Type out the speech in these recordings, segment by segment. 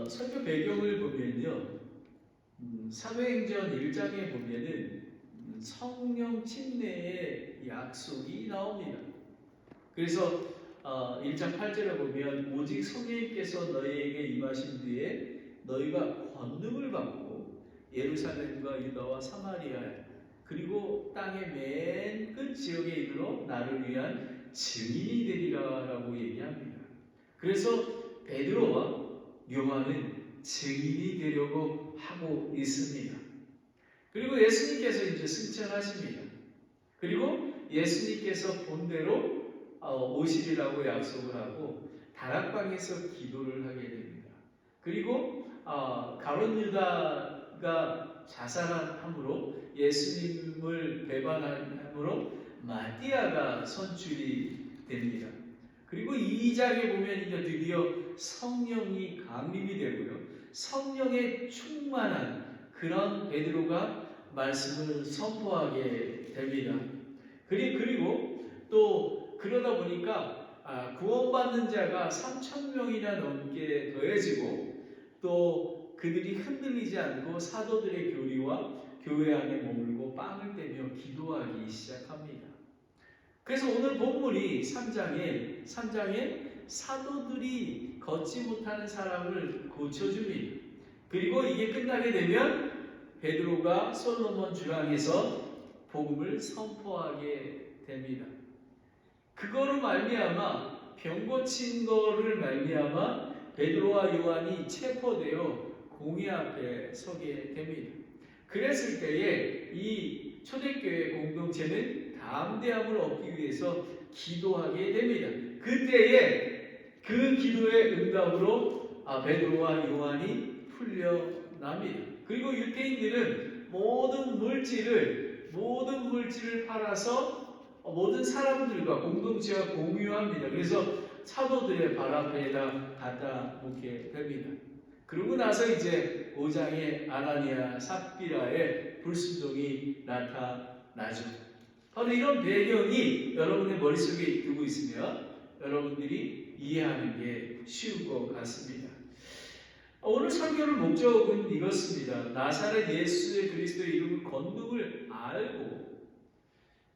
설교 배경을 보면요, 사도행전 1장에 보면은 성령 침례의 약속이 나옵니다. 그래서 1장 8절에 보면 오직 성령님께서 너희에게 임하신 뒤에 너희가 권능을 받고 예루살렘과 유다와 사마리아 그리고 땅의 맨 끝 지역에 이르러 나를 위한 증인이 되리라 라고 얘기합니다. 그래서 베드로와 요한은 증인이 되려고 하고 있습니다. 그리고 예수님께서 이제 승천하십니다. 그리고 예수님께서 본대로 오시리라고 약속을 하고 다락방에서 기도를 하게 됩니다. 그리고 가룟 유다가 자살함으로 예수님을 배반함으로 마띠아가 선출이 됩니다. 그리고 2장에 보면 이제 드디어 성령이 강림이 되고요. 성령에 충만한 그런 베드로가 말씀을 선포하게 됩니다. 그리고 또 그러다 보니까 구원받는 자가 3,000명이나 넘게 더해지고 또 그들이 흔들리지 않고 사도들의 교리와 교회 안에 머물고 빵을 떼며 기도하기 시작합니다. 그래서 오늘 본문이 3장에 사도들이 걷지 못하는 사람을 고쳐줍니다. 그리고 이게 끝나게 되면 베드로가 솔로몬 주랑에서 복음을 선포하게 됩니다. 그거로 말미암아 병 고친 거를 말미암아 베드로와 요한이 체포되어 공의 앞에 서게 됩니다. 그랬을 때에 이 초대교회 공동체는 담대함을 얻기 위해서 기도하게 됩니다. 그때에 그 기도의 응답으로 베드로와 요한이 풀려납니다. 그리고 유대인들은 모든 물질을 팔아서 모든 사람들과 공동체와 공유합니다. 그래서 사도들의 발 앞에다 갖다 놓게 됩니다. 그러고 나서 이제 5장에 아나니아 삽비라의 불순종이 나타나죠. 바로 이런 배경이 여러분의 머릿속에 두고 있으면 여러분들이 이해하는 게 쉬울 것 같습니다. 오늘 설교의 목적은 이렇습니다. 나사렛 예수의 그리스도의 이름을 권능을 알고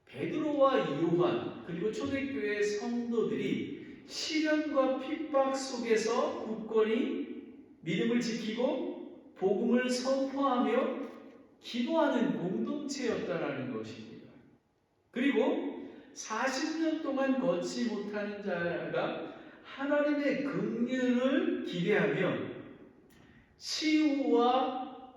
베드로와 요한 그리고 초대교회 성도들이 시련과 핍박 속에서 굳건히 믿음을 지키고 복음을 선포하며 기도하는 공동체였다라는 것입니다. 그리고 40년 동안 걷지 못하는 자가 하나님의 긍휼을 기대하며 치유와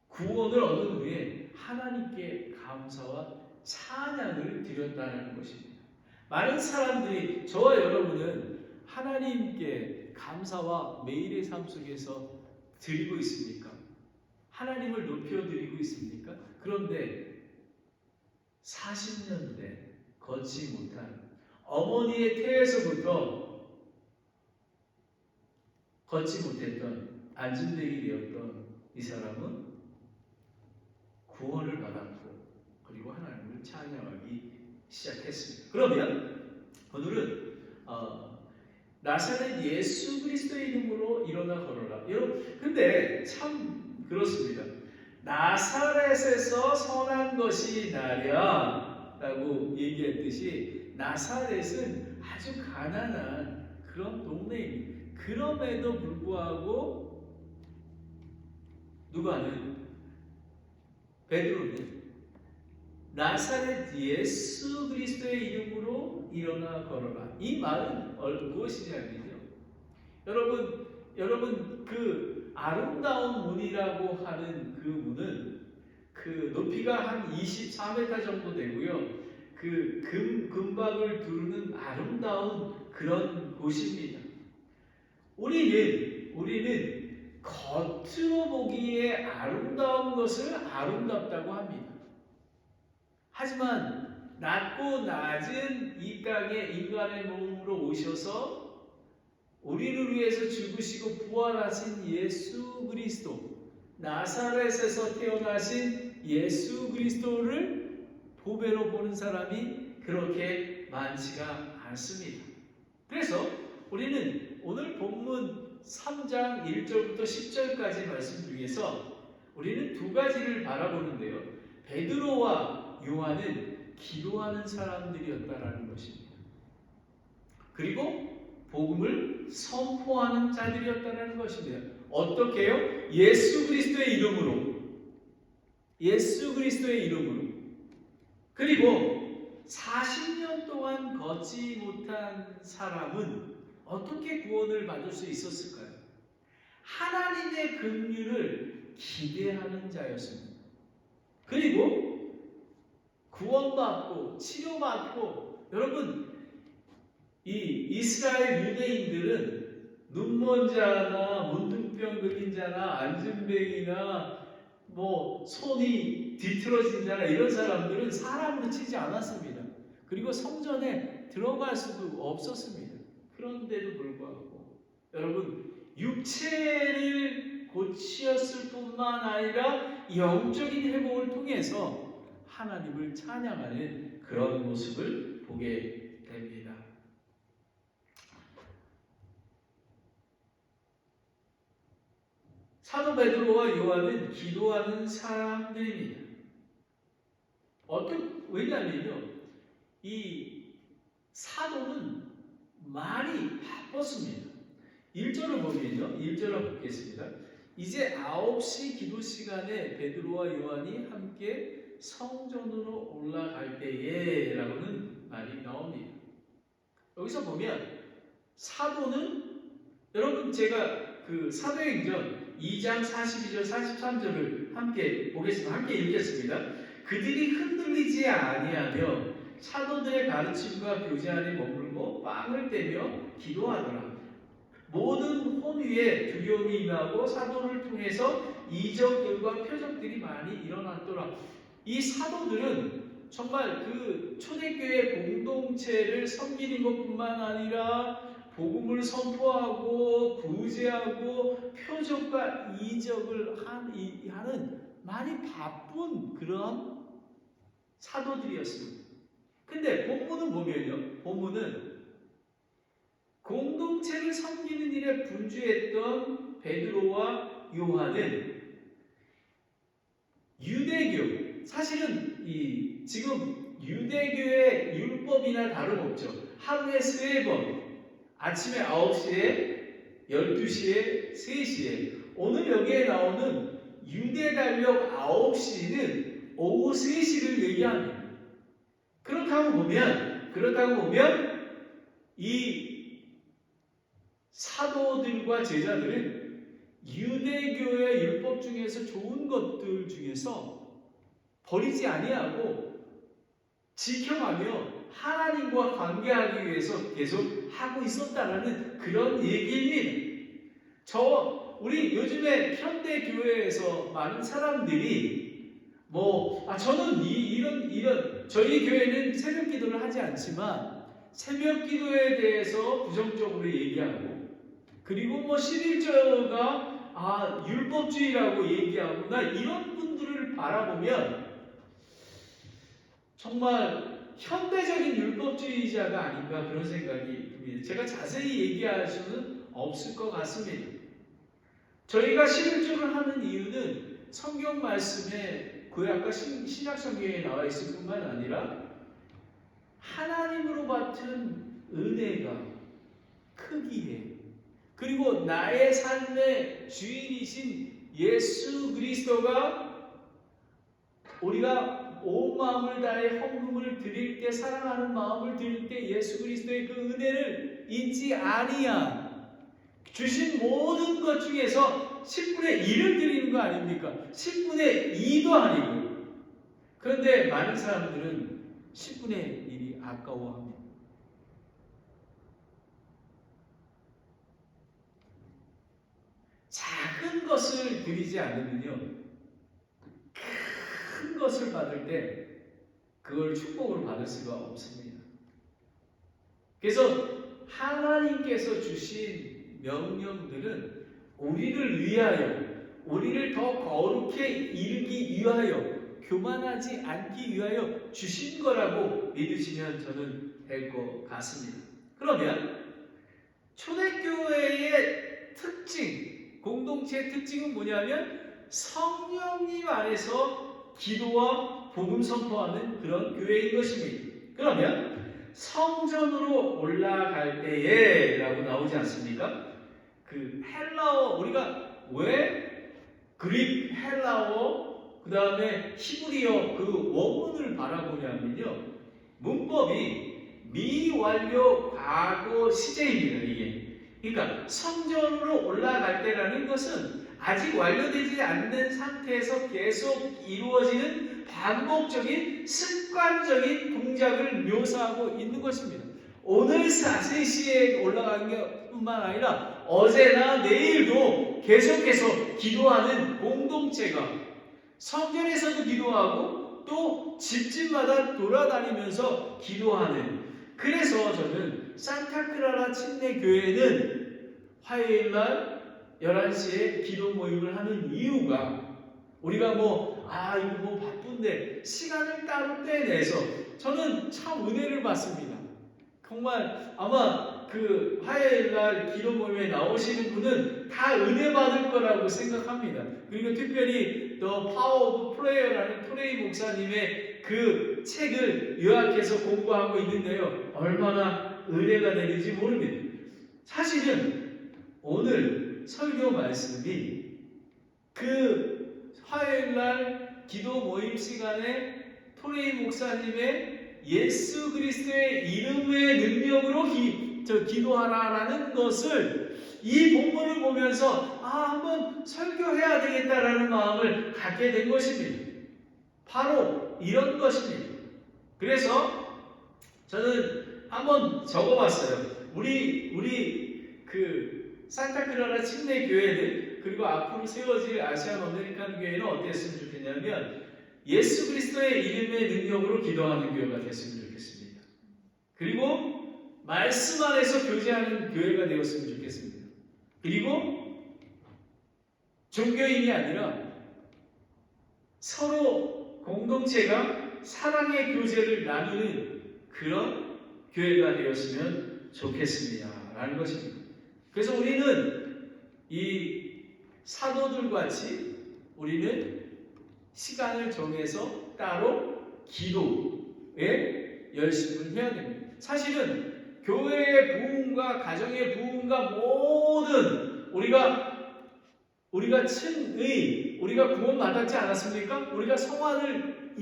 구원을 얻은 후에 하나님께 감사와 찬양을 드렸다는 것입니다. 많은 사람들이 저와 여러분은 하나님께 감사와 매일의 삶 속에서 드리고 있습니까? 하나님을 높여드리고 있습니까? 그런데 40년 대 걷지 못한 어머니의 태에서부터 걷지 못했던 안진뱅이 되었던 이 사람은 구원을 받았고 그리고 하나님을 찬양하기 시작했습니다. 그러면 오늘은 나사렛 예수 그리스도의 이름으로 일어나 걸어라. 여러분, 근데 참 그렇습니다. 나사렛에서 선한 것이 나랴라고 얘기했듯이 나사렛은 아주 가난한 그런 동네입니다. 그럼에도 불구하고 누가는 베드로는 나사렛 예수 그리스도의 이름으로 일어나 걸어라. 이 말은 무엇이냐면요. 여러분 그 아름다운 문이라고 하는 그 문은 그 높이가 한 24m 정도 되고요. 그 금박을 두르는 아름다운 그런 곳입니다. 우리는 겉으로 보기에 아름다운 것을 아름답다고 합니다. 하지만 낮고 낮은 이 땅에 인간의 몸으로 오셔서 우리를 위해서 죽으시고 부활하신 예수 그리스도, 나사렛에서 태어나신 예수 그리스도를 보배로 보는 사람이 그렇게 많지가 않습니다. 그래서 우리는 오늘 본문 3장 1절부터 10절까지 말씀 중에서 우리는 두 가지를 바라보는데요. 베드로와 요한은 기도하는 사람들이었다라는 것입니다. 그리고 복음을 선포하는 자들이었다는 것입니다. 어떻게요? 예수 그리스도의 이름으로. 예수 그리스도의 이름으로. 그리고 40년 동안 걷지 못한 사람은 어떻게 구원을 받을 수 있었을까요? 하나님의 긍휼을 기대하는 자였습니다. 그리고 구원받고 치료받고, 여러분 이 이스라엘 유대인들은 눈먼 자나 문둥병 걸린 자나 안진뱅이나 손이 뒤틀어진 자나 이런 사람들은 사람으로 치지 않았습니다. 그리고 성전에 들어갈 수도 없었습니다. 그런데도 불구하고 여러분, 육체를 고치었을 뿐만 아니라 영적인 회복을 통해서 하나님을 찬양하는 그런 모습을 보게 됩니다. 사도 베드로와 요한은 기도하는 사람들입니다. 왜냐면요, 이 사도는 많이 바빴습니다. 1절을 보면요, 1절을 보겠습니다. 이제 9시 기도 시간에 베드로와 요한이 함께 성전으로 올라갈 때에 라고는 말이 나옵니다. 여기서 보면 사도는, 여러분 제가 그 사도행전 2장 42절 43절을 함께 보겠습니다. 함께 읽겠습니다. 그들이 흔들리지 아니하며 사도들의 가르침과 교제 안에 머물고 빵을 떼며 기도하더라. 모든 혼 위에 두려움이 임하고 사도를 통해서 이적들과 표적들이 많이 일어났더라. 이 사도들은 정말 그 초대교회 공동체를 섬기는 것뿐만 아니라 복음을 선포하고 구제하고 표적과 이적을 하는 많이 바쁜 그런 사도들이었습니다. 근데 본문은 보면요, 본문은 공동체를 섬기는 일에 분주했던 베드로와 요한은 유대교, 사실은 지금 유대교의 율법이나 다름없죠. 하루에 3번, 아침에 9시에, 12시에, 3시에. 오늘 여기에 나오는 유대 달력 9시는 오후 3시를 얘기합니다. 그렇다고 보면 이 사도들과 제자들은 유대교의 율법 중에서 좋은 것들 중에서 버리지 아니하고 지켜가며 하나님과 관계하기 위해서 계속 하고 있었다라는 그런 얘기입니다. 우리 요즘에 현대 교회에서 많은 사람들이 저는 이런 저희 교회는 새벽 기도를 하지 않지만 새벽 기도에 대해서 부정적으로 얘기하고, 그리고 11조가 율법주의라고 얘기하거나 이런 분들을 바라보면 정말 현대적인 율법주의자가 아닌가 그런 생각이 듭니다. 제가 자세히 얘기할 수는 없을 것 같습니다. 저희가 11조를 하는 이유는 성경 말씀에 구약과 신약 성경에 나와 있을 뿐만 아니라 하나님으로 받은 은혜가 크기에, 그리고 나의 삶의 주인이신 예수 그리스도가 우리가 온 마음을 다해 헌금을 드릴 때, 사랑하는 마음을 드릴 때 예수 그리스도의 그 은혜를 잊지 아니한 주신 모든 것 중에서 10분의 1을 드리는 거 아닙니까? 10분의 2도 아니고. 그런데 많은 사람들은 10분의 1이 아까워합니다. 작은 것을 드리지 않으면요, 큰 것을 받을 때 그걸 축복으로 받을 수가 없습니다. 그래서 하나님께서 주신 명령들은 우리를 위하여, 우리를 더 거룩해 이르기 위하여, 교만하지 않기 위하여 주신 거라고 믿으시면 저는 될 것 같습니다. 그러면 초대교회의 특징, 공동체의 특징은 뭐냐면 성령님 안에서 기도와 복음 선포하는 그런 교회인 것입니다. 그러면 성전으로 올라갈 때에 라고 나오지 않습니까? 그 헬라어, 우리가 왜 그릭, 헬라어, 그 다음에 히브리어 그 원문을 바라보냐면요, 문법이 미완료 과거 시제입니다. 이게 그러니까 성전으로 올라갈 때라는 것은 아직 완료되지 않는 상태에서 계속 이루어지는 반복적인 습관적인 동작을 묘사하고 있는 것입니다. 오늘 4시에 올라간 것뿐만 아니라 어제나 내일도 계속해서 기도하는 공동체가 성전에서도 기도하고 또 집집마다 돌아다니면서 기도하는, 그래서 저는 산타크라라 침례교회는 화요일날 11시에 기도 모임을 하는 이유가, 우리가 이거 바쁜데 시간을 따로 떼내서 저는 참 은혜를 받습니다. 정말 아마 그 화요일날 기도 모임에 나오시는 분은 다 은혜 받을 거라고 생각합니다. 그리고 특별히 The Power of Prayer라는 프레이 목사님의 그 책을 요약해서 공부하고 있는데요, 얼마나 은혜가 되는지 모릅니다. 사실은 오늘 설교 말씀이 그 화요일날 기도 모임 시간에 프레이 목사님의 예수 그리스도의 이름의 능력으로 기도하라라는 것을 이 본문을 보면서 한번 설교해야 되겠다라는 마음을 갖게 된 것입니다. 바로 이런 것입니다. 그래서 저는 한번 적어봤어요. 우리 그 산타크라라 침례교회는, 그리고 앞으로 세워질 아시안 어메리칸 교회는 어땠으면 좋겠냐면 예수 그리스도의 이름의 능력으로 기도하는 교회가 됐으면 좋겠습니다. 그리고 말씀 안에서 교제하는 교회가 되었으면 좋겠습니다. 그리고 종교인이 아니라 서로 공동체가 사랑의 교제를 나누는 그런 교회가 되었으면 좋겠습니다. 라는 것입니다. 그래서 우리는 이 사도들 같이 우리는 시간을 정해서 따로 기도에 열심을 해야 됩니다. 사실은 교회의 부흥과 가정의 부흥과 모든 우리가 층의 우리가 구원받았지 않았습니까? 우리가 성화를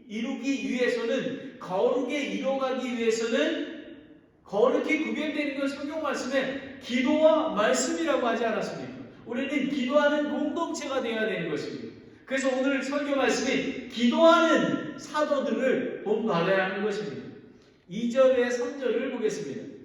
이루기 위해서는, 거룩에 이뤄가기 위해서는, 거룩히 구별되는 건 성경 말씀에 기도와 말씀이라고 하지 않았습니까? 우리는 기도하는 공동체가 되어야 되는 것입니다. 그래서 오늘 설교 말씀이 기도하는 사도들을 본받아야 하는 것입니다. 2절에 3절을 보겠습니다.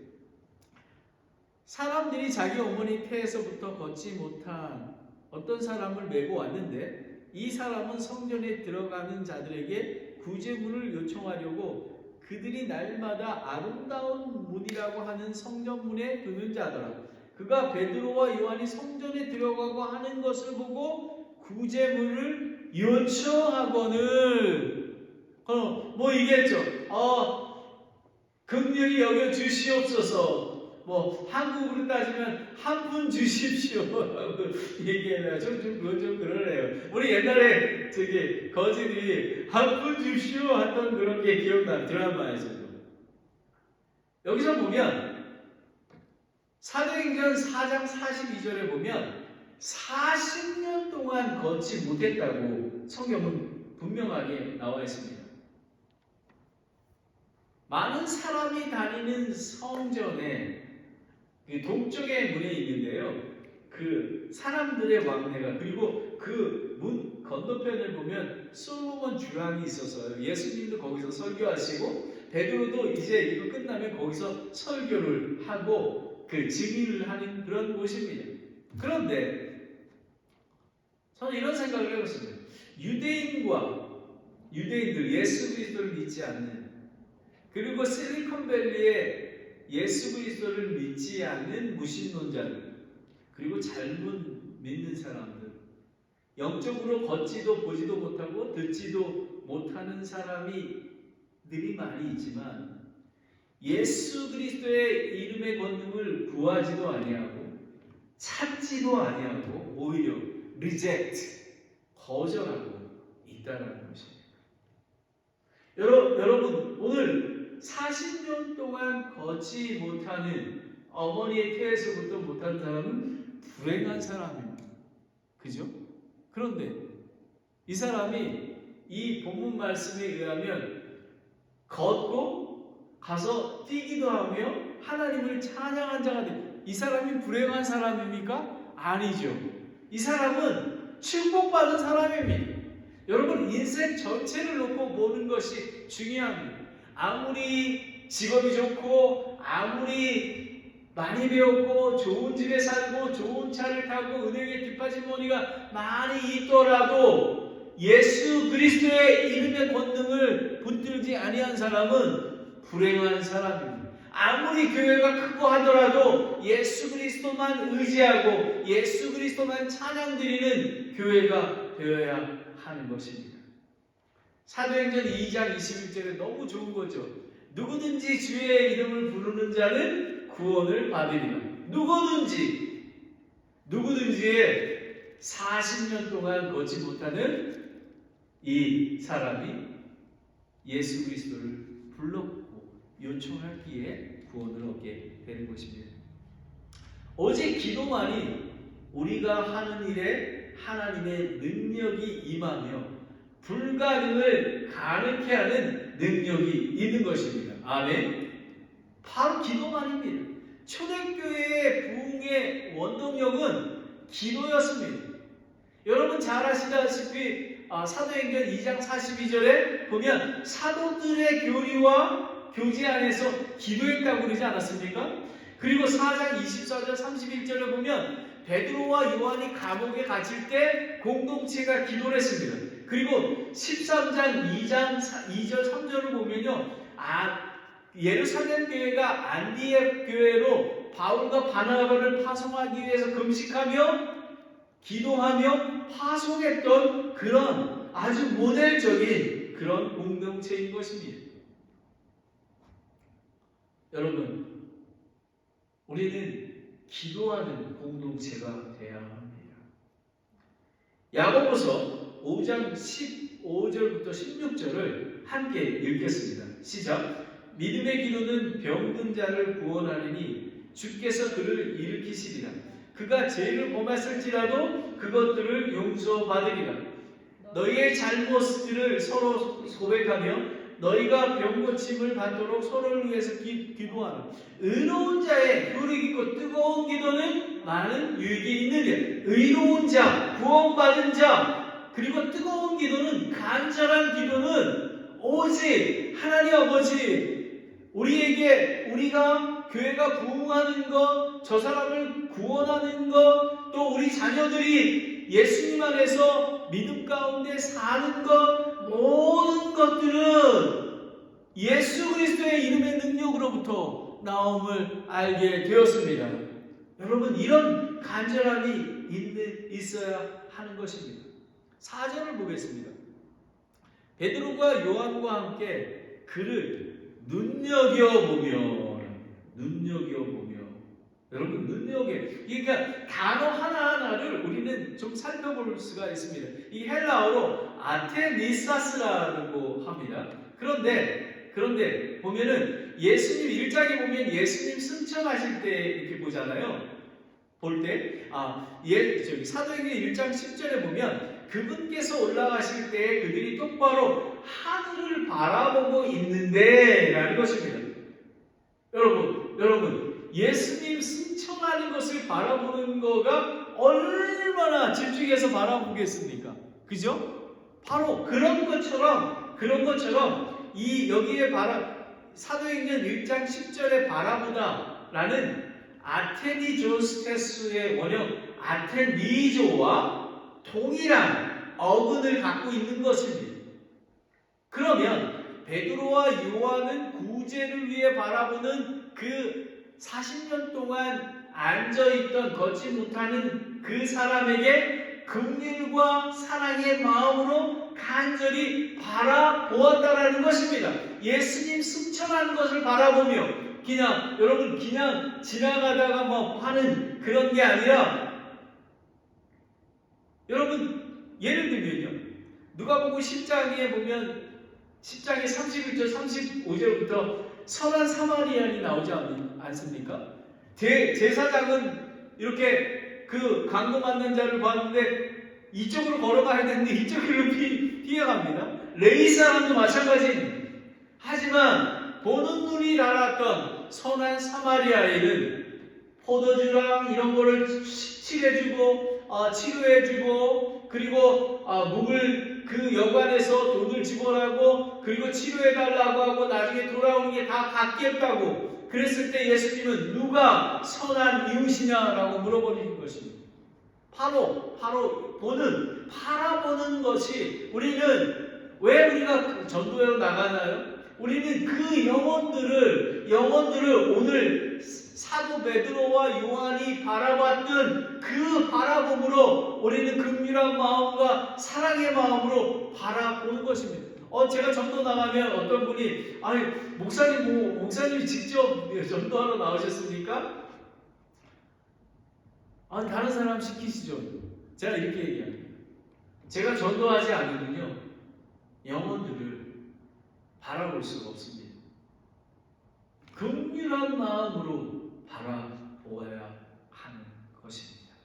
사람들이 자기 어머니 태에서부터 걷지 못한 어떤 사람을 메고 왔는데, 이 사람은 성전에 들어가는 자들에게 구제물을 요청하려고 그들이 날마다 아름다운 문이라고 하는 성전문에 두는 자더라. 그가 베드로와 요한이 성전에 들어가고 하는 것을 보고 구제물을 요청하거늘 이겠죠. 긍휼히 여겨 주시옵소서. 한국으로 따지면 한 푼 주십시오 라고 얘기해요. 그건 좀 그러네요. 우리 옛날에 거지들이 한 푼 주십시오 했던 그런 게 기억나요. 드라마에서도. 여기서 보면 사도행전 4장 42절에 보면 40년 동안 걷지 못했다고 성경은 분명하게 나와 있습니다. 많은 사람이 다니는 성전에 그 동쪽의 문에 있는데요, 그 사람들의 왕래가, 그리고 그 문 건너편을 보면 솔로몬 주랑이 있어서 예수님도 거기서 설교하시고 베드로도 이제 이거 끝나면 거기서 설교를 하고 그 증인을 하는 그런 곳입니다. 그런데 저는 이런 생각을 해봤습니다. 유대인들, 예수 그리스도를 믿지 않는, 그리고 실리콘밸리에 예수 그리스도를 믿지 않는 무신론자들, 그리고 잘못 믿는 사람들, 영적으로 걷지도 보지도 못하고 듣지도 못하는 사람들이 많이 있지만 예수 그리스도의 이름의 권능을 구하지도 아니하고 찾지도 아니하고 오히려 reject, 거절하고 있다는 것입니다. 여러분 오늘 40년 동안 걷지 못하는, 어머니의 태에서부터 못한 사람은 불행한 사람입니다. 그죠? 그런데 이 사람이 이 본문 말씀에 의하면 걷고 가서 뛰기도 하며 하나님을 찬양한 자가 돼. 이 사람이 불행한 사람입니까? 아니죠. 이 사람은 축복받은 사람입니다. 여러분 인생 전체를 놓고 보는 것이 중요합니다. 아무리 직업이 좋고 아무리 많이 배웠고 좋은 집에 살고 좋은 차를 타고 은행에 뒷받침머니가 많이 있더라도 예수 그리스도의 이름의 권능을 붙들지 아니한 사람은 불행한 사람입니다. 아무리 교회가 크고 하더라도 예수 그리스도만 의지하고 예수 그리스도만 찬양드리는 교회가 되어야 하는 것입니다. 사도행전 2장 21절에 너무 좋은 거죠. 누구든지 주의 이름을 부르는 자는 구원을 받으리라. 누구든지의 40년 동안 걷지 못하는 이 사람이 예수 그리스도를 불렀고 요청하기에 구원을 얻게 되는 것입니다. 오직 기도만이 우리가 하는 일에 하나님의 능력이 임하며 불가능을 가능케 하는 능력이 있는 것입니다. 아멘. 바로 기도만입니다. 초대교회의 부흥의 원동력은 기도였습니다. 여러분 잘 아시다시피 사도행전 2장 42절에 보면 사도들의 교리와 교제 안에서 기도했다고 그러지 않았습니까? 그리고 4장 24절 31절에 보면 베드로와 요한이 감옥에 갇힐 때 공동체가 기도를 했습니다. 그리고 13장 2절 3절을 보면요, 예루살렘 교회가 안디옥 교회로 바울과 바나바를 파송하기 위해서 금식하며 기도하며 파송했던 그런 아주 모델적인 그런 공동체인 것입니다. 여러분, 우리는 기도하는 공동체가 되어야 합니다. 야고보서 5장 15절부터 16절을 함께 읽겠습니다. 시작. 믿음의 기도는 병든 자를 구원하리니 주께서 그를 일으키시리라. 그가 죄를 범했을지라도 그것들을 용서받으리라. 너희의 잘못들을 서로 고백하며 너희가 병고침을 받도록 서로를 위해서 기도하라. 의로운 자의 효력 있고 뜨거운 기도는 많은 유익이 있느니라. 의로운 자, 구원받은 자, 그리고 뜨거운 기도는, 간절한 기도는 오직 하나님 아버지 우리가 교회가 부흥하는 것, 저 사람을 구원하는 것, 또 우리 자녀들이 예수님 안에서 믿음 가운데 사는 것, 모든 것들은 예수 그리스도의 이름의 능력으로부터 나옴을 알게 되었습니다. 여러분, 이런 간절함이 있어야 하는 것입니다. 4절을 보겠습니다. 베드로가 요한과 함께 그를 눈여겨보며, 여러분 그러니까 단어 하나하나를 우리는 좀 살펴볼 수가 있습니다. 이 헬라어로 아테니사스라고 합니다. 그런데 보면은 예수님 1장에 보면 예수님 승천하실 때 이렇게 보잖아요. 볼 때 사도행전 1장 10절에 보면 그분께서 올라가실 때 그들이 똑바로 하늘을 바라보고 있는데 라는 것입니다. 여러분 예수님 승천하는 것을 바라보는 거가 얼마나 집중해서 바라보겠습니까? 그죠? 바로 그런 것처럼 여기에 사도행전 1장 10절에 바라보다라는 아테니조스테스의 원형 아테니조와 동일한 어근을 갖고 있는 것입니다. 그러면 베드로와 요한은 구제를 위해 바라보는 그 40년 동안 앉아있던 걷지 못하는 그 사람에게 긍휼과 사랑의 마음으로 간절히 바라보았다라는 것입니다. 예수님 승천하는 것을 바라보며 그냥 여러분 그냥 지나가다가 뭐 하는 그런 게 아니라 여러분 예를 들면요. 누가복음 10장에 보면 10장의 31절 35절부터 선한 사마리아인이 나오지 않습니까? 제사장은 이렇게 그 강도 맞는 자를 봤는데 이쪽으로 걸어가야 되는데 이쪽으로 피해갑니다. 레위 사람도 마찬가지입니다. 하지만 보는 눈이 달았던 선한 사마리아인은 포도주랑 이런 거를 칠해주고 치료해주고 그리고 묵을 그 여관에서 돈을 지불하고 그리고 치료해달라고 하고 나중에 돌아오는 게 다 갚겠다고 그랬을 때 예수님은 누가 선한 이웃이냐라고 물어보는 것입니다. 바로 바라보는 것이 우리는 왜 우리가 전도회로 나가나요? 우리는 그 영혼들을 오늘 사도 베드로와 요한이 바라봤던 그 바라봄으로 우리는 긍휼한 마음과 사랑의 마음으로 바라보는 것입니다. 제가 전도 나가면 어떤 분이 목사님이 직접 전도하러 나오셨습니까? 다른 사람 시키시죠. 제가 이렇게 얘기합니다. 제가 전도하지 않으면요 영혼들을 바라볼 수가 없습니다. 긍휼한 마음으로 바라보아야 하는 것입니다.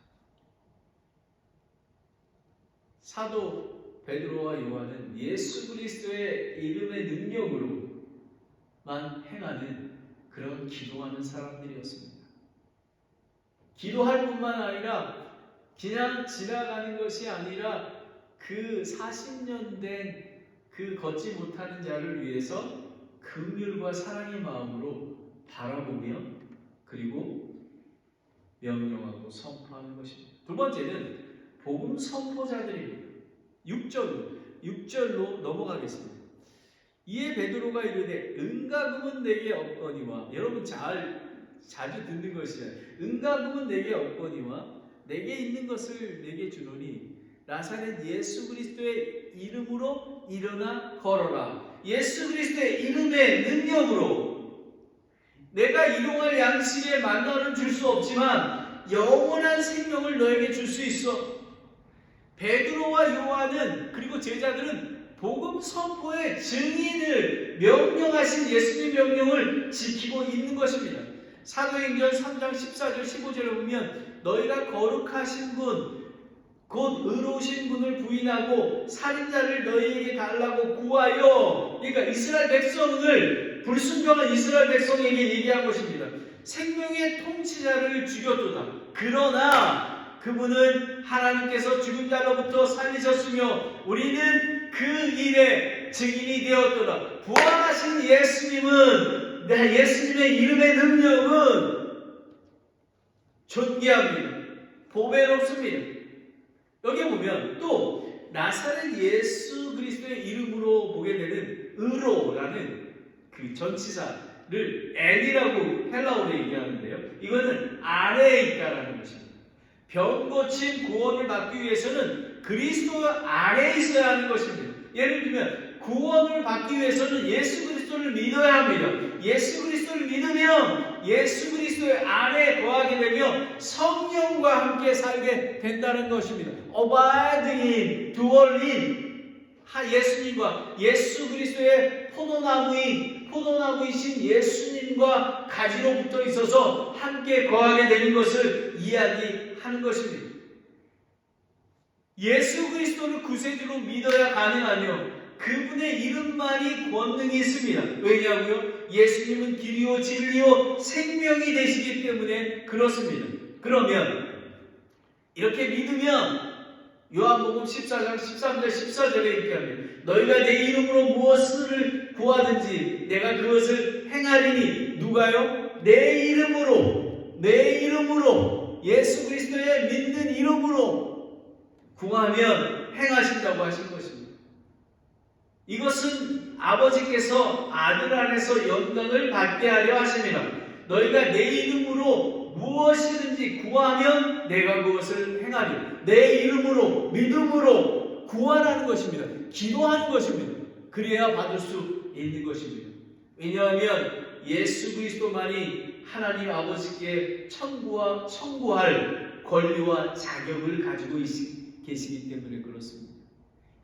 사도 베드로와 요한은 예수 그리스도의 이름의 능력으로만 행하는 그런 기도하는 사람들이었습니다. 기도할 뿐만 아니라 그냥 지나가는 것이 아니라 그 40년 된 그 걷지 못하는 자를 위해서 긍휼과 사랑의 마음으로 바라보며 그리고 명령하고 선포하는 것입니다. 두 번째는 복음 선포자들입니다. 6절로 넘어가겠습니다. 이에 베드로가 이르되 은가금은 내게 없거니와 여러분 자주 듣는 것이야. 은가금은 내게 없거니와 내게 있는 것을 내게 주노니 나사렛 예수 그리스도의 이름으로 일어나 걸어라. 예수 그리스도의 이름의 능력으로 내가 일용할 양식의 만나는 줄 수 없지만 영원한 생명을 너에게 줄 수 있어. 베드로와 요한은 그리고 제자들은 복음 선포의 증인을 명령하신 예수님의 명령을 지키고 있는 것입니다. 사도행전 3장 14절 15절을 보면 너희가 거룩하신 분 곧 의로우신 분을 부인하고 살인자를 너희에게 달라고 구하여 그러니까 이스라엘 백성을 불순종한 이스라엘 백성에게 얘기한 것입니다. 생명의 통치자를 죽였도다. 그러나 그분은 하나님께서 죽은 자로부터 살리셨으며 우리는 그 일의 증인이 되었도다. 부활하신 예수님의 이름의 능력은 존귀합니다. 보배롭습니다. 여기 보면 또 나사렛 예수 그리스도의 이름으로 보게 되는 의로라는 그 전치사를 N이라고 헬라어로 얘기하는데요. 이거는 아래에 있다라는 것입니다. 병 고침 구원을 받기 위해서는 그리스도 아래에 있어야 하는 것입니다. 예를 들면 구원을 받기 위해서는 예수 그리스도를 믿어야 합니다. 예수 그리스도를 믿으면 예수 그리스도의 안에 거하게 되며 성령과 함께 살게 된다는 것입니다. Abide in, dwell in 예수님과 예수 그리스도의 포도나무이신 예수님과 가지로 붙어 있어서 함께 거하게 되는 것을 이야기하는 것입니다. 예수 그리스도를 구세주로 믿어야 가능하며 그분의 이름만이 권능이 있습니다. 왜냐하고요? 예수님은 길이요 진리요 생명이 되시기 때문에 그렇습니다. 그러면 이렇게 믿으면 요한복음 14장 13절 14절에 이렇게 합니다. 너희가 내 이름으로 무엇을 구하든지 내가 그것을 행하리니 누가요? 내 이름으로 예수 그리스도의 믿는 이름으로 구하면 행하신다고 하신 것입니다. 이것은 아버지께서 아들 안에서 영광을 받게 하려 하십니다. 너희가 내 이름으로 무엇이든지 구하면 내가 그것을 행하리. 내 이름으로 믿음으로 구하라는 것입니다. 기도하는 것입니다. 그래야 받을 수 있는 것입니다. 왜냐하면 예수 그리스도만이 하나님 아버지께 청구할 권리와 자격을 가지고 계시기 때문에 그렇습니다.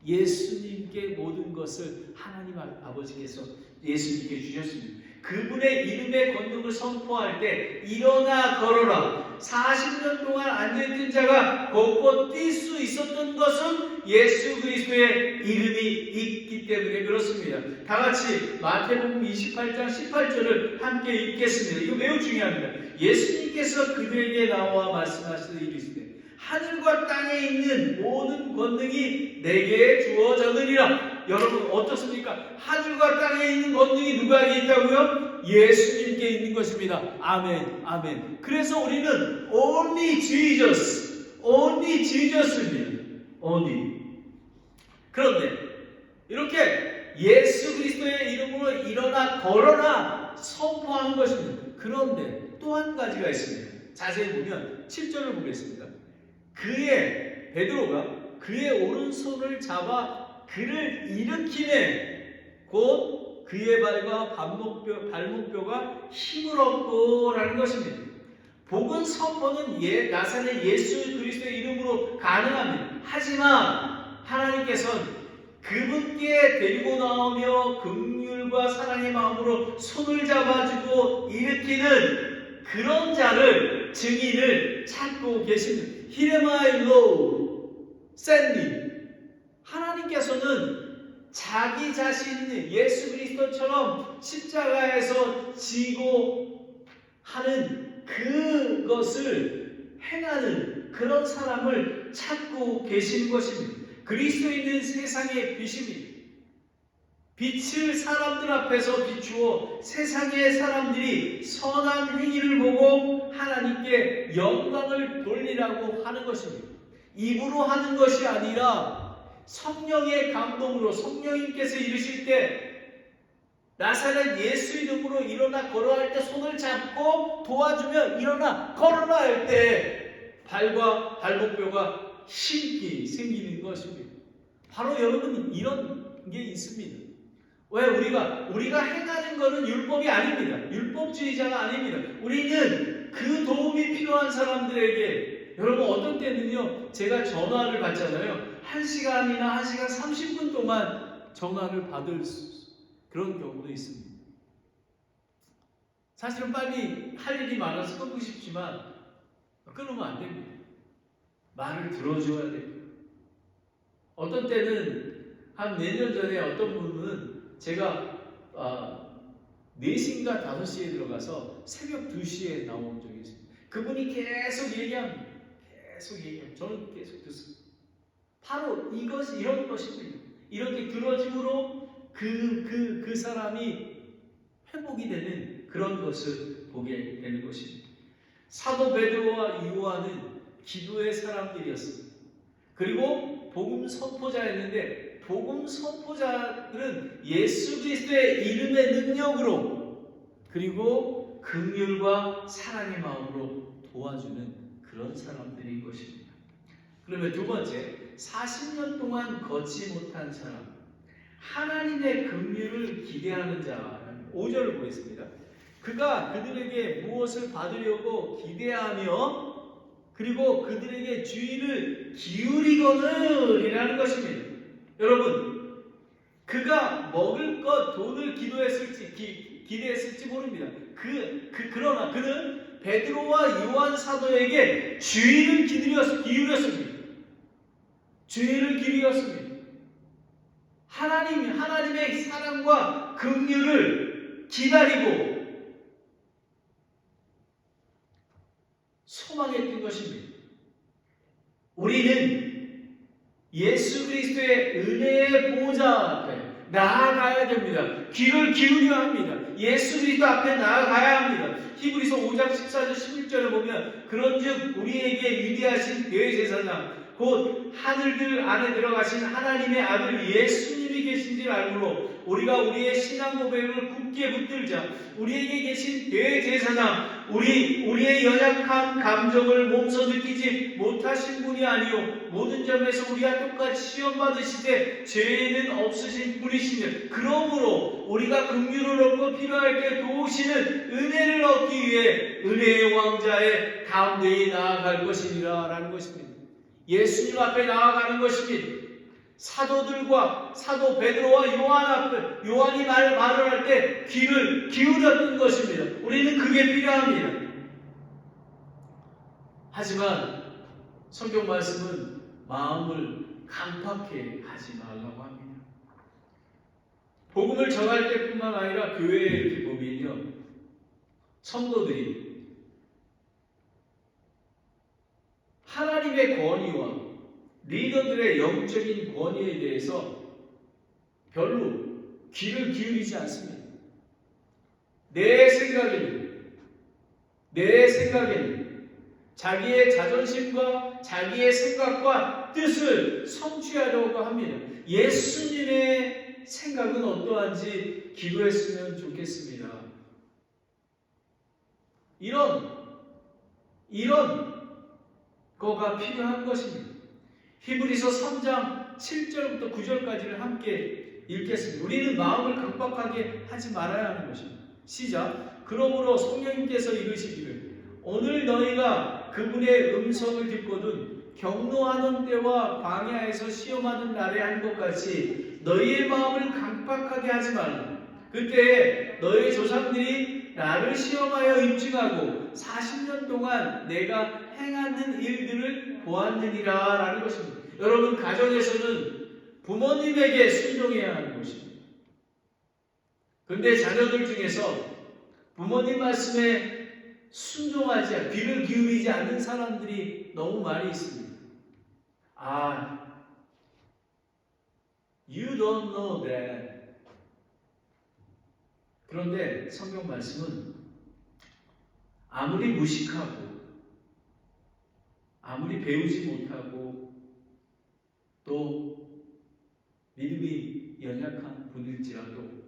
예수님께 모든 것을 하나님 아버지께서 예수님께 주셨습니다. 그분의 이름의 권능을 선포할 때 일어나 걸어라. 40년 동안 앉아있던 자가 걷고 뛸 수 있었던 것은 예수 그리스도의 이름이 있기 때문에 그렇습니다. 다 같이 마태복음 28장 18절을 함께 읽겠습니다. 이거 매우 중요합니다. 예수님께서 그들에게 나와 말씀하시되 이르시되 하늘과 땅에 있는 모든 권능이 내게 주어졌느니라. 여러분 어떻습니까? 하늘과 땅에 있는 권능이 누구에게 있다고요? 예수님께 있는 것입니다. 아멘, 아멘. 그래서 우리는 only Jesus입니다. only. 그런데 이렇게 예수 그리스도의 이름으로 일어나 걸어라 선포하는 것입니다. 그런데 또 한 가지가 있습니다. 자세히 보면 7절을 보겠습니다. 베드로가 그의 오른손을 잡아 그를 일으키네 곧 그의 발과 발목뼈가 힘을 얻고라는 것입니다. 복음 선포는 나사렛 예수 그리스도의 이름으로 가능합니다. 하지만 하나님께서는 그분께 데리고 나오며 긍휼과 사랑의 마음으로 손을 잡아주고 일으키는 그런 자를 증인을 찾고 계십니다. Here am I, Lord, send me. 하나님께서는 자기 자신이 예수 그리스도처럼 십자가에서 지고 하는 그것을 행하는 그런 사람을 찾고 계시는 것입니다. 그리스도 있는 세상의 빛입니다. 빛을 사람들 앞에서 비추어 세상의 사람들이 선한 행위를 보고 하나님께 영광을 돌리라고 하는 것입니다. 입으로 하는 것이 아니라 성령의 감동으로 성령님께서 이르실 때 나사렛 예수 이름으로 일어나 걸어갈 때 손을 잡고 도와주며 일어나 걸어라 할 때 발과 발목뼈가 힘이 생기는 것입니다. 바로 여러분 이런 게 있습니다. 왜 우리가 행하는 것은 율법이 아닙니다. 율법주의자가 아닙니다. 우리는 그 도움이 필요한 사람들에게 여러분 어떤 때는요 제가 전화를 받잖아요. 1시간이나 1시간 30분 동안 전화를 받을 그런 경우도 있습니다. 사실은 빨리 할 일이 많아서 끊고 싶지만 끊으면 안 됩니다. 말을 들어줘야 됩니다. 어떤 때는 한 몇 년 전에 어떤 분은 제가 4시인가 5시에 들어가서 새벽 2시에 나온 적이 있습니다. 그분이 계속 얘기합니다. 저는 계속 듣습니다. 바로 이런 것입니다. 이렇게 들어줌으로 그 사람이 회복이 되는 그런 것을 보게 되는 것입니다. 사도 베드로와 요한은 기도의 사람들이었습니다. 그리고 복음 선포자였는데 복음 선포자들은 예수 그리스도의 이름의 능력으로 그리고 긍휼과 사랑의 마음으로 도와주는 그런 사람들인 것입니다. 그러면 두 번째, 40년 동안 걷지 못한 사람, 하나님의 긍휼을 기대하는 자. 5절을 보겠습니다. 그가 그들에게 무엇을 받으려고 기대하며 그리고 그들에게 주의를 기울이거늘이라는 것입니다. 여러분, 그가 먹을 것, 돈을 기대했을지 모릅니다. 그러나 그는 베드로와 요한 사도에게 주의를 기울였습니다. 주의를 기울였습니다. 하나님의 사랑과 긍휼을 기다리고 소망했던 것입니다. 우리는 예수 그리스도의 은혜의 보좌 앞에 나아가야 됩니다. 귀를 기울여야 합니다. 예수 그리스도 앞에 나아가야 합니다. 히브리서 5장 14절 16절에 보면 그런즉 우리에게 위대하신 대제사장 곧 하늘들 안에 들어가신 하나님의 아들 예수님이 계신지 알므로 우리가 우리의 신앙 고백을 굳게 붙들자. 우리에게 계신 대제사장 우리의 연약한 감정을 몸소 느끼지 못하신 분이 아니요 모든 점에서 우리와 똑같이 시험 받으시되 죄는 없으신 분이시며 그러므로 우리가 긍휼을 얻고 필요할 때 도우시는 은혜를 얻기 위해 은혜의 왕자의 가운데에 나아갈 것이니라 라는 것입니다. 예수님 앞에 나아가는 것입니다. 사도들과 사도 베드로와 요한이 말을 할 때 귀를 기울였던 것입니다. 우리는 그게 필요합니다. 하지만 성경 말씀은 마음을 강팍해 하지 말라고 합니다. 복음을 전할 때뿐만 아니라 교회에 이렇게 보면요, 성도들이 하나님의 권위와 리더들의 영적인 권위에 대해서 별로 귀를 기울이지 않습니다. 내 생각에는 자기의 자존심과 자기의 생각과 뜻을 성취하려고 합니다. 예수님의 생각은 어떠한지 기도했으면 좋겠습니다. 이런 거가 필요한 것입니다. 히브리서 3장 7절부터 9절까지를 함께 읽겠습니다. 우리는 마음을 강박하게 하지 말아야 하는 것입니다. 시작. 그러므로 성령님께서 이르시기를 오늘 너희가 그분의 음성을 듣거든 경노하던 때와 광야에서 시험하던 날에 한 것 같이 너희의 마음을 강박하게 하지 말라. 그때 너희 조상들이 나를 시험하여 입증하고 40년 동안 내가 행하는 일들을 보았느니라 라는 것입니다. 여러분, 가정에서는 부모님에게 순종해야 하는 것입니다. 그런데 자녀들 중에서 부모님 말씀에 순종하지, 귀를 기울이지 않는 사람들이 너무 많이 있습니다. You don't know that. 그런데 성경 말씀은 아무리 무식하고 아무리 배우지 못하고 또 믿음이 연약한 분일지라도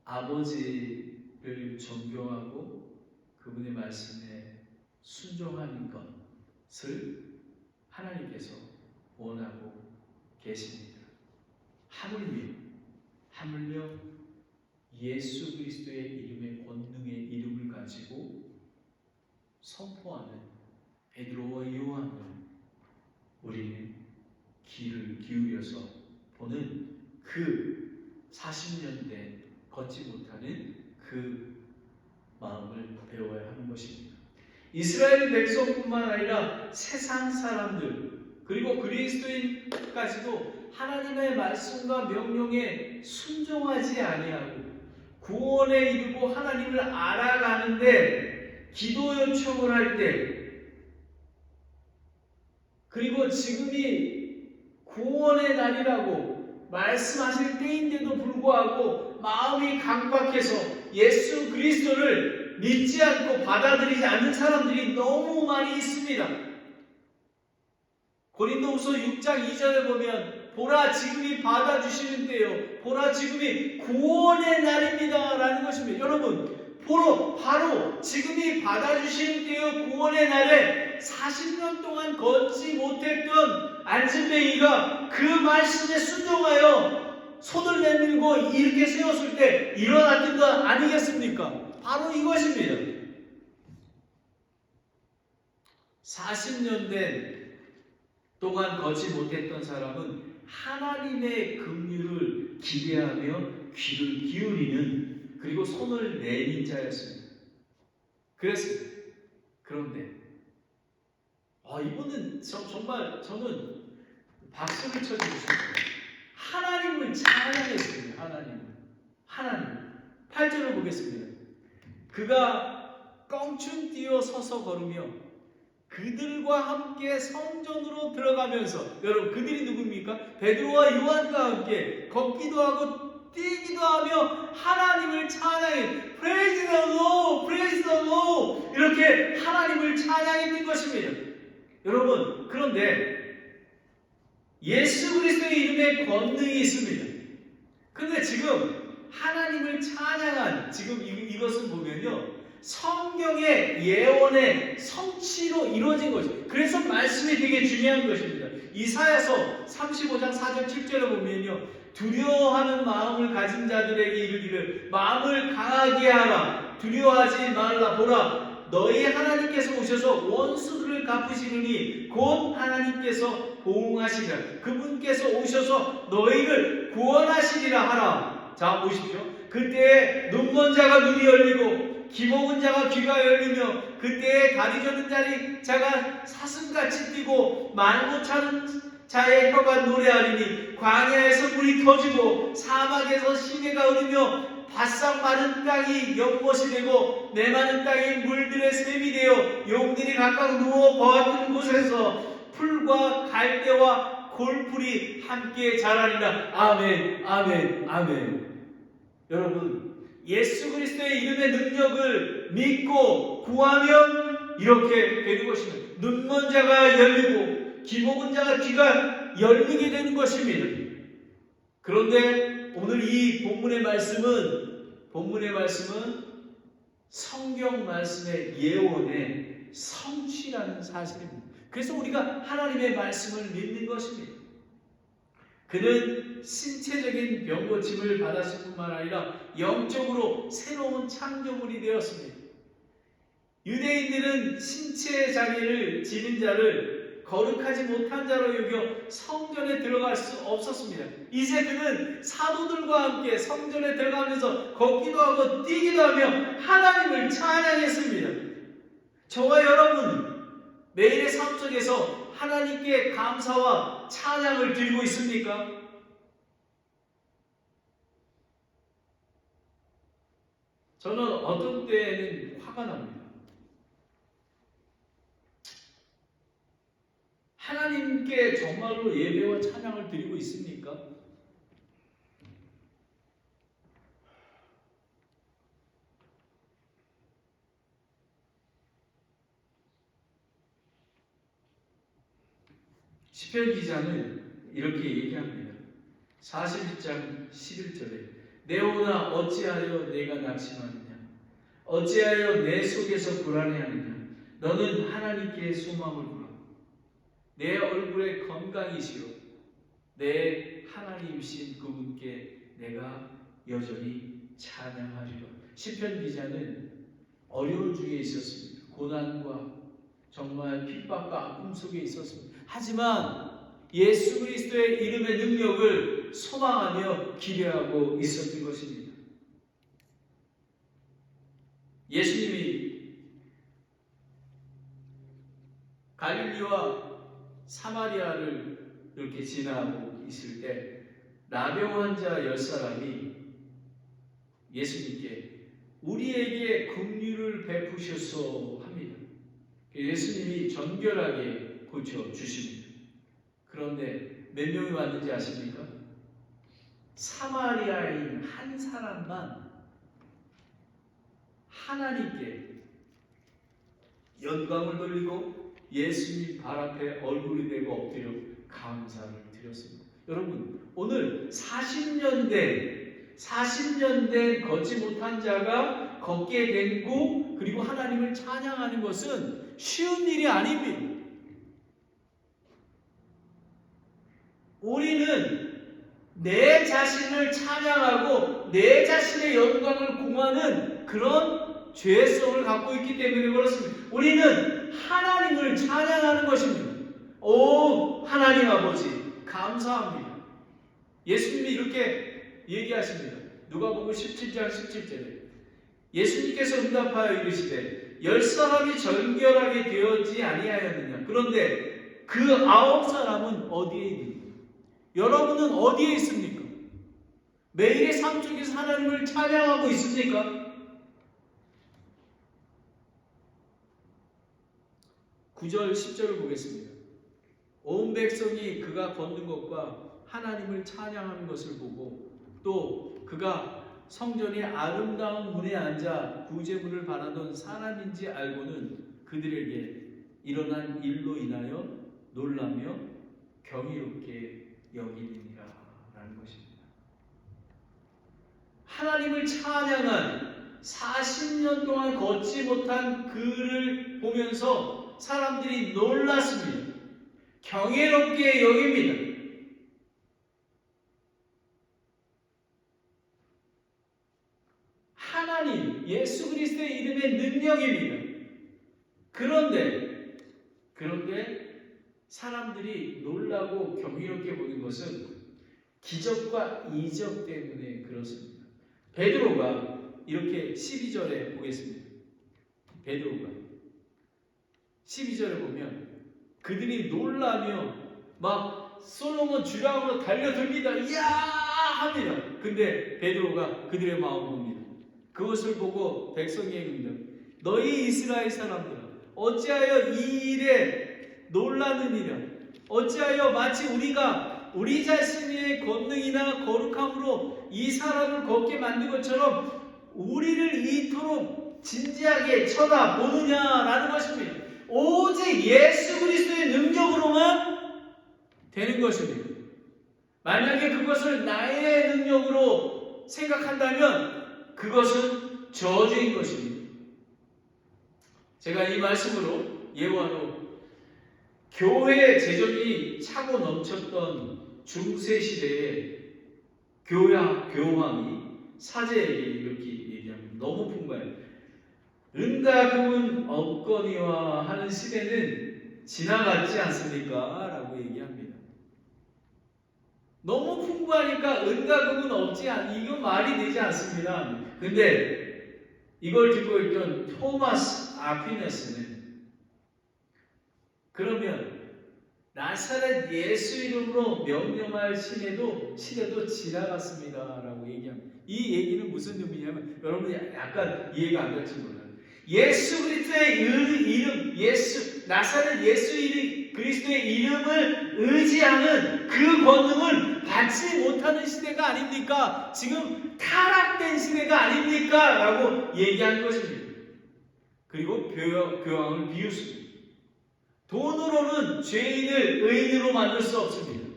아버지를 존경하고 그분의 말씀에 순종하는 것을 하나님께서 원하고 계십니다. 하물며 예수 그리스도의 이름의 권능의 이름을 가지고 선포하는 베드로와 요한을 우리는 귀를 기울여서 보는 그 40년대 걷지 못하는 그 마음을 배워야 하는 것입니다. 이스라엘 백성뿐만 아니라 세상 사람들 그리고 그리스도인까지도 하나님의 말씀과 명령에 순종하지 아니하고 구원에 이르고 하나님을 알아가는데 기도 요청을 할 때 그리고 지금이 구원의 날이라고 말씀하실 때인데도 불구하고 마음이 강박해서 예수 그리스도를 믿지 않고 받아들이지 않는 사람들이 너무 많이 있습니다. 고린도후서 6장 2절에 보면 보라 지금이 받아주시는 때요 보라 지금이 구원의 날입니다 라는 것입니다. 여러분 바로 지금이 받아주시는 때요 구원의 날에 40년 동안 걷지 못했던 안진뱅이가 그 말씀에 순종하여 손을 내밀고 이렇게 세웠을 때 일어났던 것 아니겠습니까? 바로 이것입니다. 40년 된 동안 걷지 못했던 사람은 하나님의 긍휼을 기대하며 귀를 기울이는 그리고 손을 내민 자였습니다. 그랬습니다. 그런데 이분은 정말 저는 박수를 쳐주고 싶어요. 하나님을 찬양했습니다. 하나님 8절을 보겠습니다. 그가 껑충 뛰어 서서 걸으며 그들과 함께 성전으로 들어가면서 여러분 그들이 누굽니까? 베드로와 요한과 함께 걷기도 하고 뛰기도 하며 하나님을 찬양해 Praise the Lord, Praise the Lord 이렇게 하나님을 찬양했던 것입니다. 여러분, 그런데 예수 그리스도의 이름에 권능이 있습니다. 그런데 지금 하나님을 찬양한 지금 이것을 보면요, 성경의 예언의 성취로 이루어진 것이죠. 그래서 말씀이 되게 중요한 것입니다. 이사야서 35장 4절 7절에 보면요, 두려워하는 마음을 가진 자들에게 이르기를 마음을 강하게 하라, 두려워하지 말라. 보라, 너희 하나님께서 오셔서 원수들을 갚으시느니 곧 하나님께서 보응하시리라. 그분께서 오셔서 너희를 구원하시리라 하라. 자, 보십시오. 그때에 눈먼 자가 눈이 열리고 귀 먹은 자가 귀가 열리며 그때에 다리 저는 자가 사슴같이 뛰고 말 못하는 자의 혀가 노래하리니 광야에서 물이 터지고 사막에서 시내가 흐르며 바싹 마른 땅이 연못이 되고 메마른 땅이 물들의 샘이 되어 용들이 각각 누워 보았던 곳에서 풀과 갈대와 골풀이 함께 자라리라. 아멘, 아멘, 아멘. 여러분, 예수 그리스도의 이름의 능력을 믿고 구하면 이렇게 되는 것입니다. 눈먼 자가 열리고 귀 먹은 자가 귀가 열리게 되는 것입니다. 그런데 오늘 이 본문의 말씀은 성경 말씀의 예언의 성취라는 사실입니다. 그래서 우리가 하나님의 말씀을 믿는 것입니다. 그는 신체적인 병고침을 받았을 뿐만 아니라 영적으로 새로운 창조물이 되었습니다. 유대인들은 신체 장애를 지닌 자를 거룩하지 못한 자로 여겨 성전에 들어갈 수 없었습니다. 이제 그는 사도들과 함께 성전에 들어가면서 걷기도 하고 뛰기도 하며 하나님을 찬양했습니다. 저와 여러분, 매일의 삶 속에서 하나님께 감사와 찬양을 드리고 있습니까? 저는 어떤 때에는 화가 납니다. 하나님께 정말로 예배와 찬양을 드리고 있습니까? 시편 기자는 이렇게 얘기합니다. 41장 11절에 내오나 어찌하여 내가 낙심하느냐, 어찌하여 내 속에서 불안해하느냐, 너는 하나님께 소망을 두라. 내 얼굴에 건강이시오, 내 하나님이신 그분께 내가 여전히 찬양하리라. 시편 기자는 어려운 중에 있었습니다. 고난과 정말 핍박과 아픔 속에 있었습니다. 하지만 예수 그리스도의 이름의 능력을 소망하며 기대하고 있었던 것입니다. 예수님이 갈릴리와 사마리아를 이렇게 지나고 있을 때 나병 환자 10사람이 예수님께 우리에게 긍휼을 베푸셔서 합니다. 예수님이 정결하게 고쳐주십니다. 그런데 몇 명이 왔는지 아십니까? 사마리아인 한 사람만 하나님께 영광을 돌리고 예수님 발 앞에 얼굴이 대고 엎드려 감사를 드렸습니다. 여러분, 오늘 40년 된 걷지 못한 자가 걷게 되고 그리고 하나님을 찬양하는 것은 쉬운 일이 아닙니다. 우리는 내 자신을 찬양하고 내 자신의 영광을 공하는 그런 죄성을 갖고 있기 때문에 그렇습니다. 우리는 하나님을 찬양하는 것입니다. 오 하나님 아버지 감사합니다. 예수님이 이렇게 얘기하십니다. 누가복음 17장 17절에 예수님께서 응답하여 이르시되 10사람이 정결하게 되었지 아니하였느냐. 그런데 그 9사람은 어디에 있느냐. 여러분은 어디에 있습니까? 매일의 삶 속에서 하나님을 찬양하고 있습니까? 9절 10절을 보겠습니다. 온 백성이 그가 걷는 것과 하나님을 찬양하는 것을 보고 또 그가 성전의 아름다운 문에 앉아 구제물을 바라던 사람인지 알고는 그들에게 일어난 일로 인하여 놀라며 경이롭게 여기니라 라는 것입니다. 하나님을 찬양한 40년 동안 걷지 못한 그를 보면서 사람들이 놀랐습니다. 경이롭게 여깁니다. 하나님, 예수 그리스도의 이름의 능력입니다. 그런데 사람들이 놀라고 경이롭게 보는 것은 기적과 이적 때문에 그렇습니다. 베드로가 이렇게 12절에 보겠습니다. 베드로가 12절에 보면 그들이 놀라며 막 솔로몬 주랑으로 달려듭니다. 이야 합니다. 근데 베드로가 그들의 마음을 봅니다. 그것을 보고 백성에게 이릅니다. 너희 이스라엘 사람들아, 어찌하여 이 일에 놀라느니라? 어찌하여 마치 우리가 우리 자신의 권능이나 거룩함으로 이 사람을 걷게 만든 것처럼 우리를 이토록 진지하게 쳐다보느냐라는 것입니다. 오직 예수 그리스도의 능력으로만 되는 것입니다. 만약에 그것을 나의 능력으로 생각한다면 그것은 저주인 것입니다. 제가 이 말씀으로 예고하노 교회 재정이 차고 넘쳤던 중세 시대에 교황이 사제에게 이렇게 얘기합니다. 너무 풍부해요. 은과 금은 없거니와 하는 시대는 지나갔지 않습니까? 라고 얘기합니다. 너무 풍부하니까 은과 금은 없지 이건 말이 되지 않습니다. 근데 이걸 듣고 있던 토마스 아퀴나스는 그러면 나사렛 예수 이름으로 명령할 시대도 지나갔습니다 라고 얘기합니다. 이 얘기는 무슨 의미냐면 여러분이 약간 이해가 안 될지 몰라요. 예수 그리스도의 이름, 나사렛 예수 그리스도의 이름을 의지하는 그 권능을 받지 못하는 시대가 아닙니까? 지금 타락된 시대가 아닙니까? 라고 얘기한 것입니다. 그리고 교황을 비웃습니다. 돈으로는 죄인을 의인으로 만들 수 없습니다.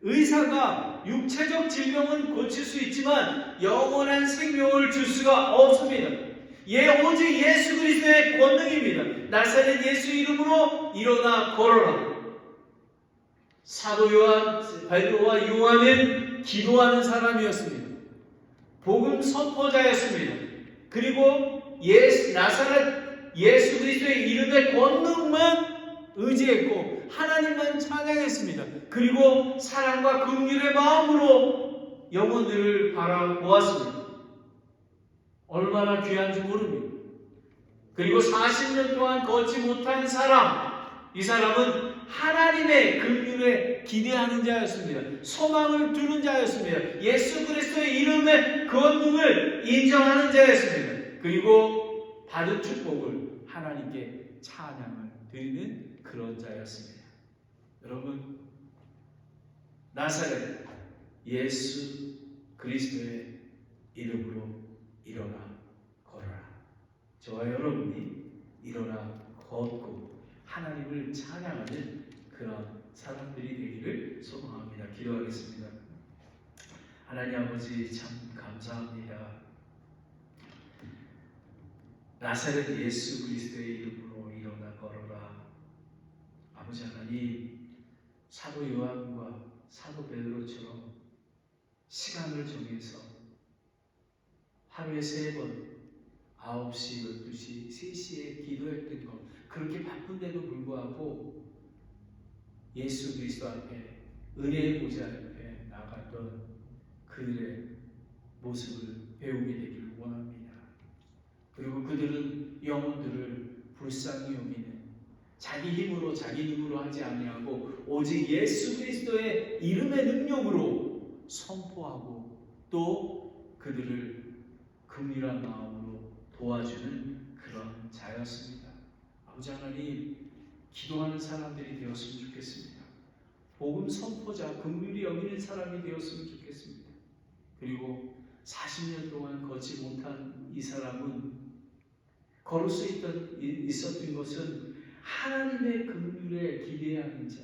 의사가 육체적 질병은 고칠 수 있지만 영원한 생명을 줄 수가 없습니다. 오직 예수 그리스도의 권능입니다. 나사렛 예수 이름으로 일어나 걸어라. 사도 베드로와 요한은 기도하는 사람이었습니다. 복음 선포자였습니다. 그리고 나사렛 예수 그리스도의 이름의 권능만 의지했고 하나님만 찬양했습니다. 그리고 사랑과 긍휼의 마음으로 영혼들을 바라보았습니다. 얼마나 귀한지 모릅니다. 그리고 40년 동안 걷지 못한 사람, 이 사람은 하나님의 긍휼에 기대하는 자였습니다. 소망을 두는 자였습니다. 예수 그리스도의 이름의 권능을 인정하는 자였습니다. 그리고 받은 축복을 하나님께 찬양을 드리는 그런 자였습니다. 여러분, 나사렛 예수 그리스도의 이름으로 일어나 걸어라. 저와 여러분이 일어나 걷고 하나님을 찬양하는 그런 사람들이 되기를 소망합니다. 기도하겠습니다. 하나님 아버지 참 감사합니다. 나사렛 예수 그리스도의 이름으로 일어나 걸어라. 아버지 하나님, 사도 요한과 사도 베드로처럼 시간을 정해서 하루에 3번 9시, 12시, 3시에 기도했던 것, 그렇게 바쁜데도 불구하고 예수 그리스도 앞에 은혜의 보좌 앞에 나갔던 그들의 모습을 배우게 되기를 원합니다. 그리고 그들은 영혼들을 불쌍히 여기는 자기 힘으로 하지 아니하고 오직 예수 그리스도의 이름의 능력으로 선포하고 또 그들을 긍휼한 마음으로 도와주는 그런 자였습니다. 아버지 하나님, 기도하는 사람들이 되었으면 좋겠습니다. 복음 선포자, 긍휼히 여기는 사람이 되었으면 좋겠습니다. 그리고 40년 동안 걷지 못한 이 사람은 걸을 수 있었던 것은 하나님의 긍휼에 기대하는 자,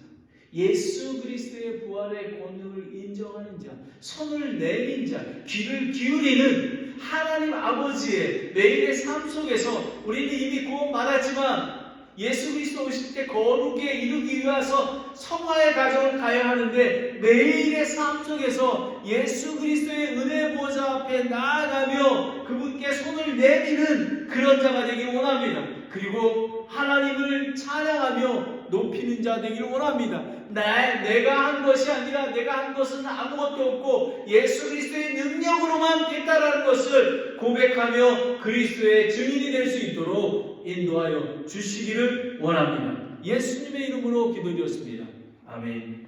예수 그리스도의 부활의 권능을 인정하는 자, 손을 내민 자, 귀를 기울이는 하나님 아버지의 매일의 삶 속에서 우리는 이미 구원받았지만 예수 그리스도 오실 때 거룩에 이르기 위해서 성화의 가정을 가야 하는데 매일의 삶 속에서 예수 그리스도의 은혜 보좌 앞에 나아가며 그분께 손을 내미는 그런 자가 되기를 원합니다. 그리고 하나님을 찬양하며 높이는 자 되기를 원합니다. 내가 한 것이 아니라 내가 한 것은 아무것도 없고 예수 그리스도의 능력으로만 됐다라는 것을 고백하며 그리스도의 증인이 될 수 있도록 인도하여 주시기를 원합니다. 예수님의 이름으로 기도드렸습니다. 아멘.